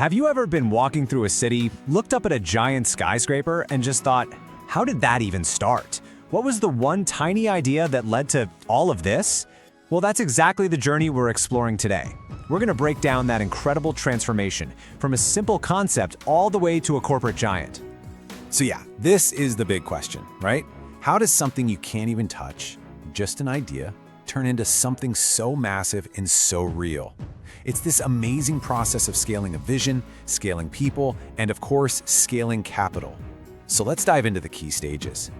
Have you ever been walking through a city, looked up at a giant skyscraper, and just thought, how did that even start? What was the one tiny idea that led to all of this? Well, that's exactly the journey we're exploring today. We're going to break down that incredible transformation from a simple concept all the way to a corporate giant. So yeah, this is the big question, right? How does something you can't even touch, just an idea, turn into something so massive and so real? It's this amazing process of scaling a vision, scaling people, and of course, scaling capital. So let's dive into the key stages.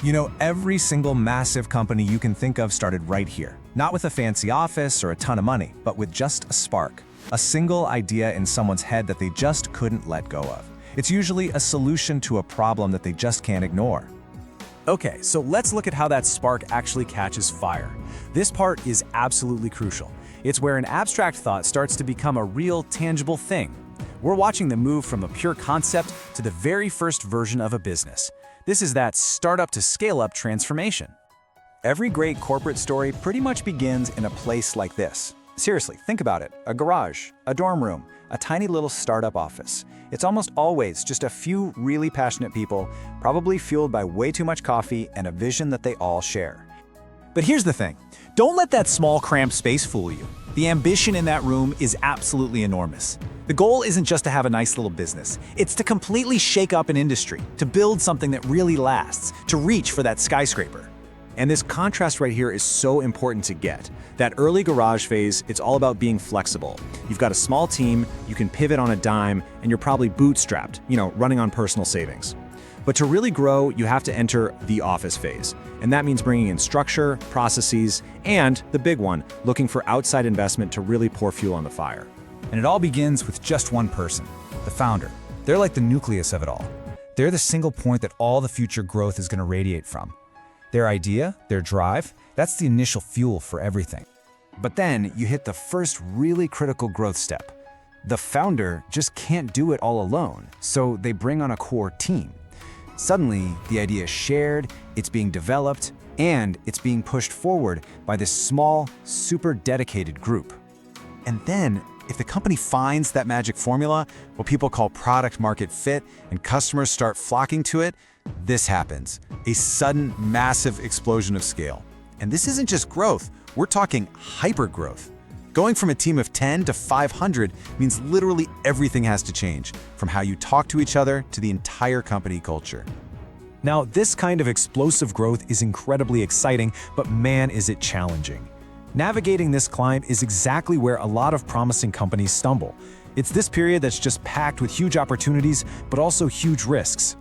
You know, every single massive company you can think of started right here. Not with a fancy office or a ton of money, but with just a spark. A single idea in someone's head that they just couldn't let go of. It's usually a solution to a problem that they just can't ignore. Okay, so let's look at how that spark actually catches fire. This part is absolutely crucial. It's where an abstract thought starts to become a real, tangible thing. We're watching the move from a pure concept to the very first version of a business. This is that startup to scale-up transformation. Every great corporate story pretty much begins in a place like this. Seriously, think about it. A garage, a dorm room, a tiny little startup office. It's almost always just a few really passionate people, probably fueled by way too much coffee and a vision that they all share. But here's the thing. Don't let that small, cramped space fool you. The ambition in that room is absolutely enormous. The goal isn't just to have a nice little business. It's to completely shake up an industry, to build something that really lasts, to reach for that skyscraper. And this contrast right here is so important to get. That early garage phase, it's all about being flexible. You've got a small team, you can pivot on a dime, and you're probably bootstrapped, running on personal savings. But to really grow, you have to enter the office phase. And that means bringing in structure, processes, and the big one, looking for outside investment to really pour fuel on the fire. And it all begins with just one person, the founder. They're like the nucleus of it all. They're the single point that all the future growth is going to radiate from. Their idea, their drive, that's the initial fuel for everything. But then you hit the first really critical growth step. The founder just can't do it all alone, so they bring on a core team. Suddenly, the idea is shared, it's being developed, and it's being pushed forward by this small, super dedicated group. And then, if the company finds that magic formula, what people call product market fit, and customers start flocking to it, this happens. A sudden, massive explosion of scale. And this isn't just growth, we're talking hyper-growth. Going from a team of 10 to 500 means literally everything has to change, from how you talk to each other to the entire company culture. Now, this kind of explosive growth is incredibly exciting, but man, is it challenging. Navigating this climb is exactly where a lot of promising companies stumble. It's this period that's just packed with huge opportunities, but also huge risks.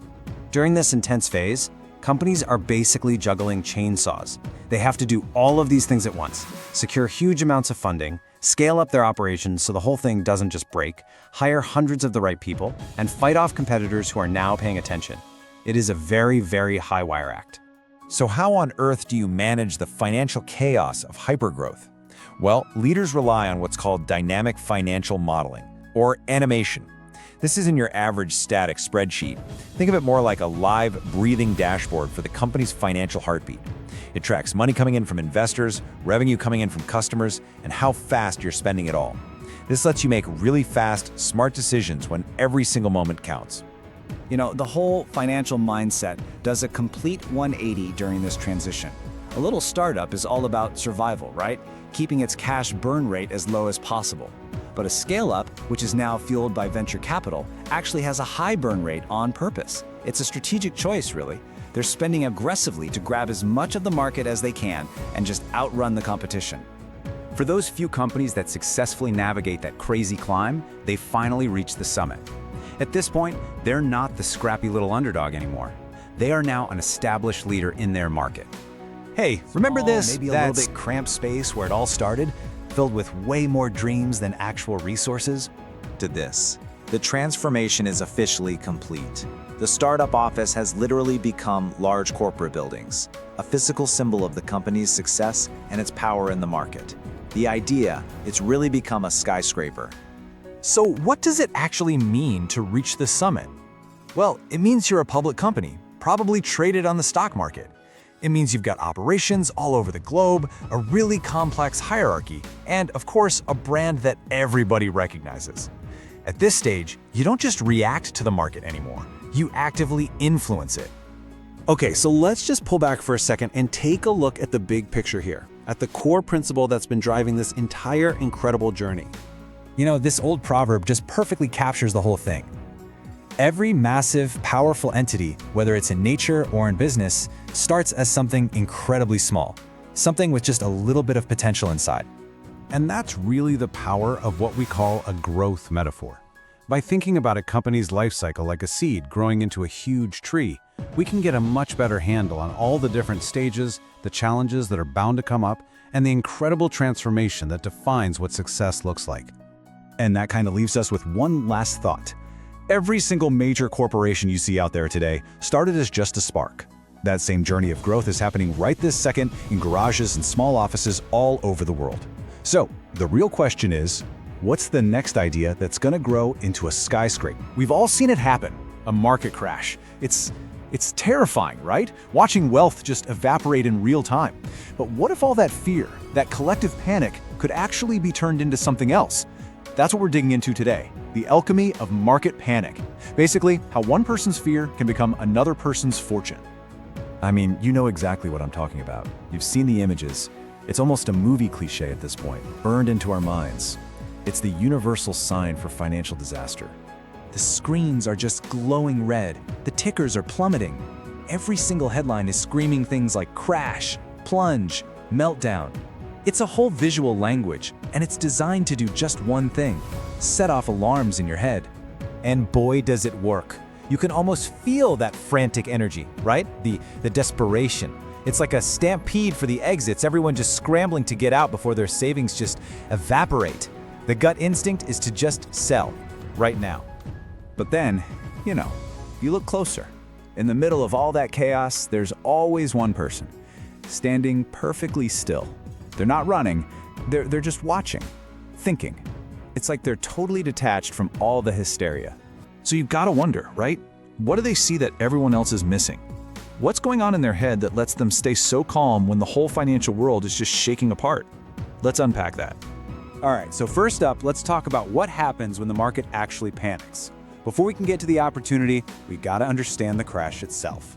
During this intense phase, companies are basically juggling chainsaws. They have to do all of these things at once, secure huge amounts of funding, scale up their operations so the whole thing doesn't just break, hire hundreds of the right people, and fight off competitors who are now paying attention. It is a very, very high-wire act. So how on earth do you manage the financial chaos of hypergrowth? Well, leaders rely on what's called dynamic financial modeling, or animation. This isn't your average static spreadsheet. Think of it more like a live, breathing dashboard for the company's financial heartbeat. It tracks money coming in from investors, revenue coming in from customers, and how fast you're spending it all. This lets you make really fast, smart decisions when every single moment counts. The whole financial mindset does a complete 180 during this transition. A little startup is all about survival, right? Keeping its cash burn rate as low as possible. But a scale-up, which is now fueled by venture capital, actually has a high burn rate on purpose. It's a strategic choice, really. They're spending aggressively to grab as much of the market as they can and just outrun the competition. For those few companies that successfully navigate that crazy climb, they finally reach the summit. At this point, they're not the scrappy little underdog anymore. They are now an established leader in their market. Hey, remember this? Maybe a little bit cramped space where it all started, filled with way more dreams than actual resources? To this. The transformation is officially complete. The startup office has literally become large corporate buildings, a physical symbol of the company's success and its power in the market. The idea, it's really become a skyscraper. So what does it actually mean to reach the summit? Well, it means you're a public company, probably traded on the stock market. It means you've got operations all over the globe, a really complex hierarchy, and of course, a brand that everybody recognizes. At this stage, you don't just react to the market anymore. You actively influence it. Okay, so let's just pull back for a second and take a look at the big picture here, at the core principle that's been driving this entire incredible journey. You know, this old proverb just perfectly captures the whole thing. Every massive, powerful entity, whether it's in nature or in business, starts as something incredibly small, something with just a little bit of potential inside. And that's really the power of what we call a growth metaphor. By thinking about a company's life cycle like a seed growing into a huge tree, we can get a much better handle on all the different stages, the challenges that are bound to come up, and the incredible transformation that defines what success looks like. And that kind of leaves us with one last thought. Every single major corporation you see out there today started as just a spark. That same journey of growth is happening right this second in garages and small offices all over the world. So, the real question is, what's the next idea that's going to grow into a skyscraper? We've all seen it happen, a market crash. It's terrifying, right? Watching wealth just evaporate in real time. But what if all that fear, that collective panic, could actually be turned into something else? That's what we're digging into today, the alchemy of market panic. Basically, how one person's fear can become another person's fortune. I mean, you know exactly what I'm talking about. You've seen the images. It's almost a movie cliche at this point, burned into our minds. It's the universal sign for financial disaster. The screens are just glowing red. The tickers are plummeting. Every single headline is screaming things like crash, plunge, meltdown. It's a whole visual language, and it's designed to do just one thing: set off alarms in your head. And boy, does it work. You can almost feel that frantic energy, right? The desperation. It's like a stampede for the exits, everyone just scrambling to get out before their savings just evaporate. The gut instinct is to just sell, right now. But then, you look closer. In the middle of all that chaos, there's always one person, standing perfectly still. They're not running, they're just watching, thinking. It's like they're totally detached from all the hysteria. So you've got to wonder, right? What do they see that everyone else is missing? What's going on in their head that lets them stay so calm when the whole financial world is just shaking apart? Let's unpack that. All right, so first up, let's talk about what happens when the market actually panics. Before we can get to the opportunity, we got to understand the crash itself.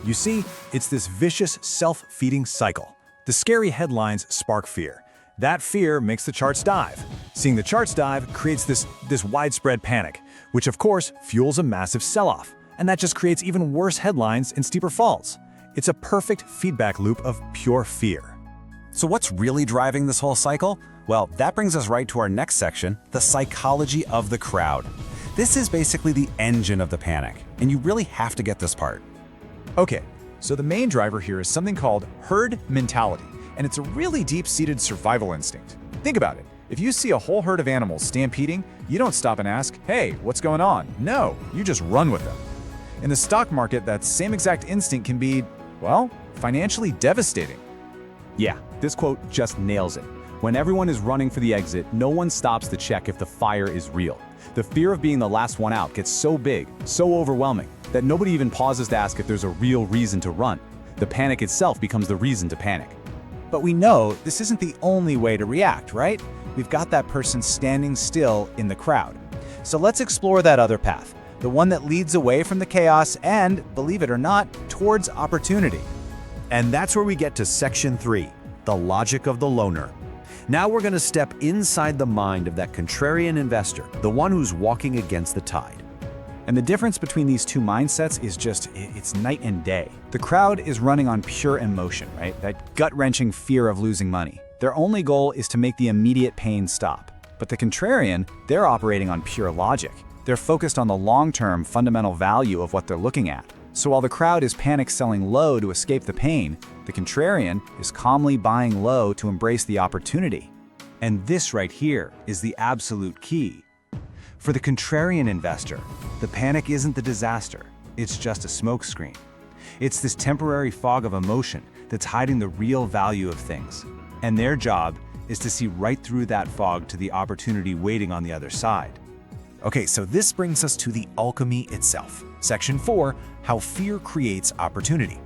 You see, it's this vicious, self-feeding cycle. The scary headlines spark fear. That fear makes the charts dive. Seeing the charts dive creates this widespread panic, which of course fuels a massive sell-off. And that just creates even worse headlines and steeper falls. It's a perfect feedback loop of pure fear. So what's really driving this whole cycle? Well, that brings us right to our next section, the psychology of the crowd. This is basically the engine of the panic, and you really have to get this part. Okay, so the main driver here is something called herd mentality, and it's a really deep-seated survival instinct. Think about it. If you see a whole herd of animals stampeding, you don't stop and ask, hey, what's going on? No, you just run with them. In the stock market, that same exact instinct can be, well, financially devastating. Yeah, this quote just nails it. When everyone is running for the exit, no one stops to check if the fire is real. The fear of being the last one out gets so big, so overwhelming, that nobody even pauses to ask if there's a real reason to run. The panic itself becomes the reason to panic. But we know this isn't the only way to react, right? We've got that person standing still in the crowd. So let's explore that other path, the one that leads away from the chaos and, believe it or not, towards opportunity. And that's where we get to section 3, the logic of the loner. Now we're going to step inside the mind of that contrarian investor, the one who's walking against the tide. And the difference between these two mindsets is it's night and day. The crowd is running on pure emotion, right? That gut-wrenching fear of losing money. Their only goal is to make the immediate pain stop. But the contrarian, they're operating on pure logic. They're focused on the long-term fundamental value of what they're looking at. So while the crowd is panic selling low to escape the pain, the contrarian is calmly buying low to embrace the opportunity. And this right here is the absolute key. For the contrarian investor, the panic isn't the disaster, it's just a smokescreen. It's this temporary fog of emotion that's hiding the real value of things. And their job is to see right through that fog to the opportunity waiting on the other side. Okay, so this brings us to the alchemy itself. Section 4, how fear creates opportunity.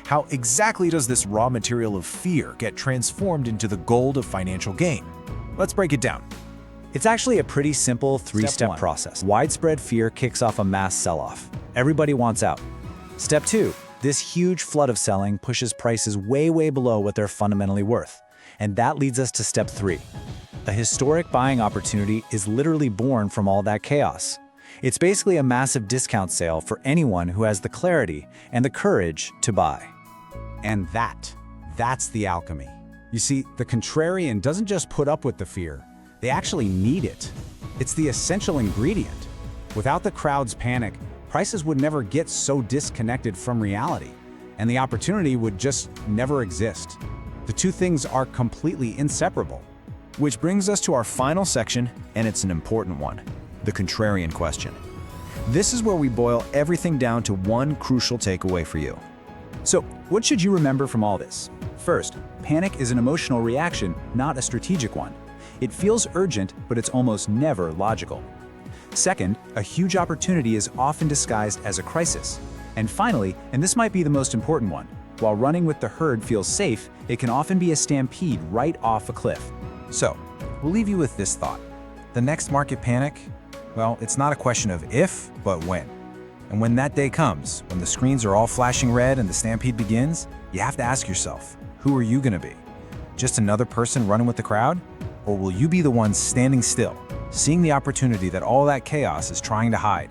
How exactly does this raw material of fear get transformed into the gold of financial gain? Let's break it down. It's actually a pretty simple three-step one. process. Widespread fear kicks off a mass sell-off. Everybody wants out. Step 2. This huge flood of selling pushes prices way below what they're fundamentally worth. And that leads us to step 3. A historic buying opportunity is literally born from all that chaos. It's basically a massive discount sale for anyone who has the clarity and the courage to buy. And that's the alchemy. You see, the contrarian doesn't just put up with the fear, they actually need it. It's the essential ingredient. Without the crowd's panic, prices would never get so disconnected from reality, and the opportunity would just never exist. The two things are completely inseparable. Which brings us to our final section, and it's an important one, the contrarian question. This is where we boil everything down to one crucial takeaway for you. So, what should you remember from all this? First, panic is an emotional reaction, not a strategic one. It feels urgent, but it's almost never logical. Second, a huge opportunity is often disguised as a crisis. And finally, and this might be the most important one, while running with the herd feels safe, it can often be a stampede right off a cliff. So, we'll leave you with this thought. The next market panic, well, it's not a question of if, but when. And when that day comes, when the screens are all flashing red and the stampede begins, you have to ask yourself, who are you going to be? Just another person running with the crowd? Or will you be the one standing still, seeing the opportunity that all that chaos is trying to hide?